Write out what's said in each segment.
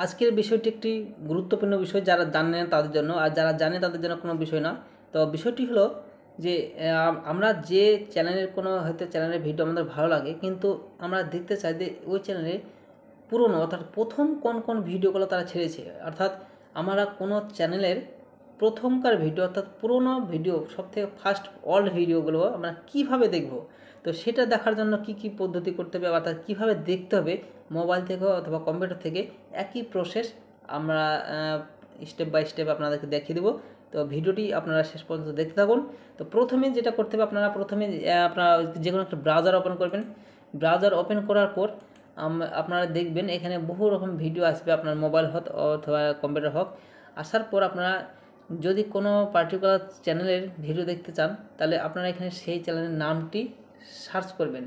আজকের বিষয়টি একটি গুরুত্বপূর্ণ বিষয়, যারা জানে না তাদের জন্য, আর যারা জানে তাদের জন্য কোনো বিষয় না। তো বিষয়টি হলো যে আমরা যে চ্যানেলের কোনো হয়তো চ্যানেলের ভিডিও আমাদের ভালো লাগে, কিন্তু আমরা দেখতে চাই যে ওই চ্যানেলে পুরনো অর্থাৎ প্রথম কোন কোন ভিডিওগুলো তারা ছেড়েছে, অর্থাৎ আমরা কোনো চ্যানেলের প্রথমকার ভিডিও অর্থাৎ পুরনো ভিডিও সবথেকে ফার্স্ট ওল্ড ভিডিওগুলো আমরা কীভাবে দেখব। তো সেটা দেখার জন্য কি কি পদ্ধতি করতে হবে, অর্থাৎ কীভাবে দেখতে হবে মোবাইল থেকে অথবা কম্পিউটার থেকে, একই প্রসেস আমরা স্টেপ বাই স্টেপ আপনাদেরকে দেখিয়ে দেবো। তো ভিডিওটি আপনারা শেষ পর্যন্ত দেখতে থাকুন। তো প্রথমে যেটা করতে হবে, আপনারা প্রথমে আপনারা যে কোনো একটা ব্রাউজার ওপেন করবেন। ব্রাউজার ওপেন করার পর আপনারা দেখবেন এখানে বহু রকম ভিডিও আসবে, আপনার মোবাইল হোক অথবা কম্পিউটার হোক। আসার পর আপনারা যদি কোনো পার্টিকুলার চ্যানেলের ভিডিও দেখতে চান, তাহলে আপনারা এখানে সেই চ্যানেলের নামটি সার্চ করবেন।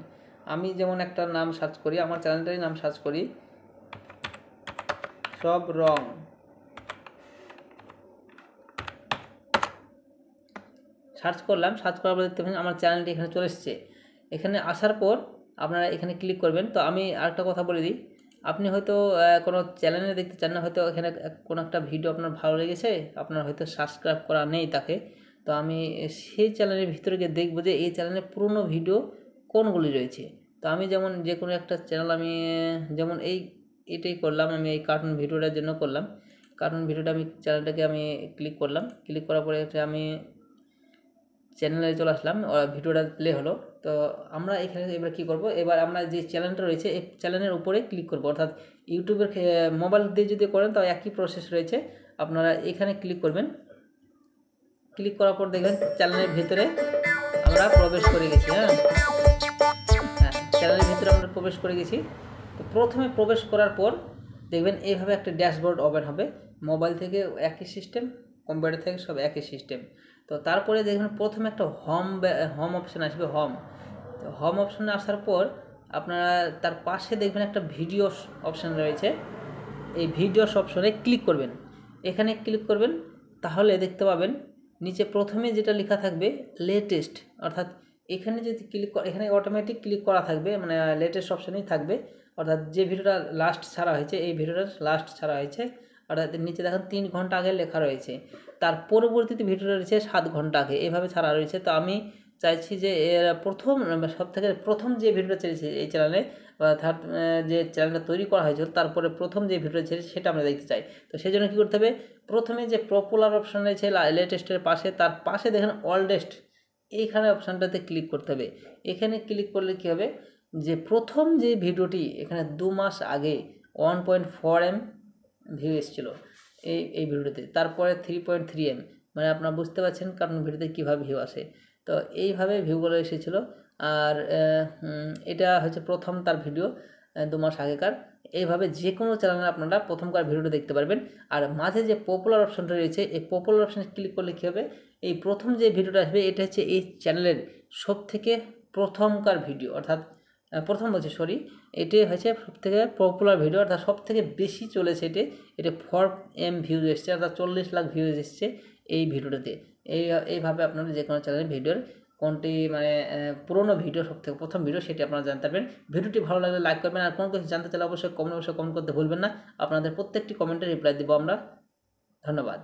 আমি যেমন একটা নাম সার্চ করি, আমার চ্যানেলটারই নাম সার্চ করি, সব রং। সার্চ করলাম, সার্চ করার পর দেখতে পাচ্ছেন আমার চ্যানেলটি এখানে চলে এসেছে। এখানে আসার পর আপনারা এখানে ক্লিক করবেন। তো আমি আরেকটা কথা বলে দিই, আপনি হয়তো কোনো চ্যানেলে দেখতে চান না, হয়তো এখানে কোনো একটা ভিডিও আপনার ভালো লেগেছে, আপনার হয়তো সাবস্ক্রাইব করা নেই তাকে। তো আমি সেই চ্যানেলের ভিতরে গিয়ে দেখবো যে এই চ্যানেলে পুরনো ভিডিও কোনগুলি রয়েছে। তো আমি যেমন যে কোনো একটা চ্যানেল, আমি যেমন এটাই করলাম, আমি এই কার্টুন ভিডিওটার জন্য করলাম। কার্টুন ভিডিওটা আমি চ্যানেলটাকে আমি ক্লিক করলাম, ক্লিক করার পরে আমি চ্যানেলে চলে আসলাম, ভিডিওটা প্লে হলো। তো আমরা এখানে এবার কী করব, এবার আমরা যে চ্যানেলটা রয়েছে এই চ্যানেলের উপরে ক্লিক করব, অর্থাৎ ইউটিউবের মোবাইল দিয়ে যদি করেন তাও একই প্রসেস রয়েছে। আপনারা এখানে ক্লিক করবেন, ক্লিক করার পর দেখবেন চ্যানেলের ভিতরে আমরা প্রবেশ করে গেছি। হ্যাঁ, চ্যানেলের ভিতরে আমরা প্রবেশ করে গেছি। তো প্রথমে প্রবেশ করার পর দেখবেন এইভাবে একটা ড্যাশবোর্ড ওপেন হবে। মোবাইল থেকে একই সিস্টেম, কম্পিউটার থেকে সব একই সিস্টেম। তো তারপরে দেখবেন প্রথমে একটা হোম অপশান আসবে, হোম। তো হোম অপশানে আসার পর আপনারা তার পাশে দেখবেন একটা ভিডিওস অপশান রয়েছে, এই ভিডিওস অপশানে ক্লিক করবেন। এখানে ক্লিক করবেন, তাহলে দেখতে পাবেন নিচে প্রথমে যেটা লেখা থাকবে লেটেস্ট, অর্থাৎ এখানে যদি ক্লিক এখানে অটোমেটিক ক্লিক করা থাকবে, মানে লেটেস্ট অপশানেই থাকবে। অর্থাৎ যে ভিডিওটা লাস্ট ছাড়া হয়েছে, এই ভিডিওটা লাস্ট ছাড়া হয়েছে, অর্থাৎ নিচে দেখেন 3 ঘন্টা আগে লেখা রয়েছে। তার পরবর্তীতে ভিডিওটা রয়েছে 7 ঘন্টা আগে, এভাবে ছাড়া রয়েছে। তো আমি চাইছি যে এর প্রথম সবথেকে প্রথম যে ভিডিওটা ছেড়েছে এই চ্যানেলে, অর্থাৎ যে চ্যানেলটা তৈরি করা হয়েছিল তারপরে প্রথম যে ভিডিওটা ছেড়েছে সেটা আমরা দেখতে চাই। তো সেই জন্য কী করতে হবে, প্রথমে যে পপুলার অপশান রয়েছে লেটেস্টের পাশে, তার পাশে দেখেন ওল্ডেস্ট, এইখানে অপশানটাতে ক্লিক করতে হবে। এখানে ক্লিক করলে কী হবে, যে প্রথম যে ভিডিওটি এখানে 2 মাস আগে 1.4 M ভিউ এসেছিলো এই ভিডিওতে, তারপরে 3.3 M, মানে আপনারা বুঝতে পারছেন কারণ ভিডিওতে কীভাবে ভিউ আসে। তো এইভাবে ভিউগুলো এসেছিলো। আর এটা হচ্ছে প্রথম তার ভিডিও 2 মাস আগেকার। এইভাবে যে কোনো চ্যানেলে আপনারা প্রথমকার ভিডিওটা দেখতে পারবেন। আর মাঝে যে পপুলার অপশানটা রয়েছে, এই পপুলার অপশানে ক্লিক করলে কী হবে, এই প্রথম যে ভিডিওটা আসবে এটা হচ্ছে এই চ্যানেলের সবথেকে প্রথমকার ভিডিও, অর্থাৎ প্রথম বলছি সরি, এটাই হচ্ছে সবথেকে পপুলার ভিডিও, অর্থাৎ সবথেকে বেশি চলেছে এটা 4 M ভিউজ এসছে, অর্থাৎ 40 লাখ ভিউজ এসছে এই ভিডিওটাতে। এইভাবে আপনারা যে কোনো চ্যানেলের ভিডিওর কোনটি মানে পুরোনো ভিডিও সবথেকে প্রথম ভিডিও সেটি আপনারা জানতে পারবেন। ভিডিওটি ভালো লাগলে লাইক করবেন, আর কোনো কিছু জানতে চাইলে অবশ্যই কমেন্ট করতে ভুলবেন না। আপনাদের প্রত্যেকটি কমেন্টে রিপ্লাই দেবো আমরা। ধন্যবাদ।